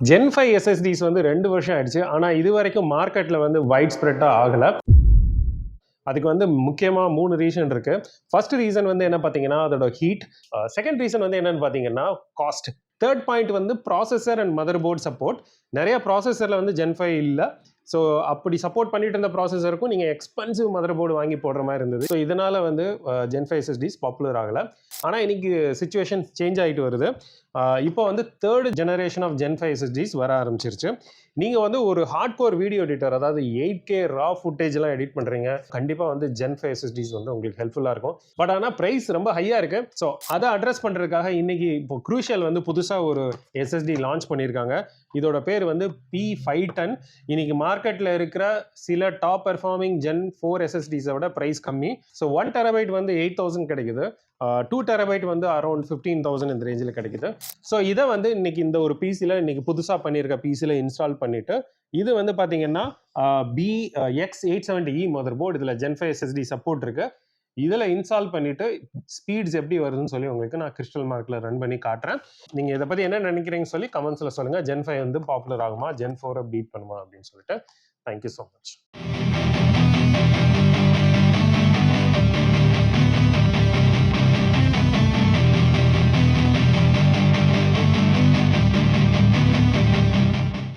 Gen 5 SSDs வந்து 2 வருஷம் ஆயிடுச்சு. ஆனா இது வரைக்கும் மார்க்கெட்ல வந்து வைட் ஸ்ப்ரெட்டா ஆகல. அதுக்கு வந்து முக்கியமா 3 ரீசன் இருக்கு. ஃபர்ஸ்ட் ரீசன் வந்து என்ன பார்த்தீங்கன்னா, அதோட ஹீட். செகண்ட் ரீசன் வந்து என்னன்னு பார்த்தீங்கன்னா, காஸ்ட். தேர்ட் பாயிண்ட் வந்து processor and mother board support. நெறைய ப்ராசஸர்ல வந்து Gen 5 இல்ல. ஸோ அப்படி சப்போர்ட் பண்ணிட்டு இருந்த ப்ராசஸருக்கும் நீங்கள் எக்ஸ்பென்சிவ் மதர் போர்டு வாங்கி போடுற மாதிரி இருந்தது. ஸோ இதனால வந்து Gen 5 SSDs பாப்புலர் ஆகலை. ஆனால் இன்னைக்கு சுச்சுவேஷன் சேஞ்ச் ஆகிட்டு வருது. இப்போ வந்து third generation of Gen 5 SSDs வர ஆரம்பிச்சிருச்சு. நீங்கள் வந்து ஒரு ஹார்ட் கோர் வீடியோ எடிட்டர், அதாவது 8K ரா ஃபுட்டேஜ்லாம் எடிட் பண்ணுறீங்க, கண்டிப்பாக வந்து Gen 5 SSDs வந்து உங்களுக்கு ஹெல்ப்ஃபுல்லாக இருக்கும். பட் ஆனால் ப்ரைஸ் ரொம்ப ஹையாக இருக்குது. ஸோ அதை அட்ரஸ் பண்ணுறதுக்காக இன்னைக்கு இப்போ க்ரூஷியல் வந்து புதுசாக ஒரு SSD லான்ச் பண்ணியிருக்காங்க. இதோட பேர் வந்து P510. இன்னைக்கு மார்க்கெட்டில் இருக்கிற சில டாப் பெர்ஃபார்மிங் Gen 4 SSDஸை விட ப்ரைஸ் கம்மி. ஸோ 1 TB வந்து 8,000 கிடைக்குது. 2 TB வந்து அரௌண்ட் 15,000 இந்த ரேஞ்சில் கிடைக்குது. ஸோ இதை வந்து இன்னைக்கு இந்த ஒரு பிசியில் இன்னைக்கு புதுசாக பண்ணியிருக்க பிசியில் இன்ஸ்டால் பண்ணிட்டு, இது வந்து பார்த்தீங்கன்னா BX870E மதர் போர்டு. இதில் Gen 5 SSD சப்போர்ட் இருக்கு. இதில் இன்ஸ்டால் பண்ணிட்டு ஸ்பீட்ஸ் எப்படி வருதுன்னு சொல்லி உங்களுக்கு நான் கிறிஸ்டல் மார்க்கில் ரன் பண்ணி காட்டுறேன். நீங்கள் இதை பற்றி என்ன நினைக்கிறீங்கன்னு சொல்லி கமெண்ட்ஸில் சொல்லுங்கள். Gen 5 வந்து பாப்புலர் ஆகுமா, Gen 4 பீட் பண்ணுமா அப்படின்னு சொல்லிட்டு. Thank you so much.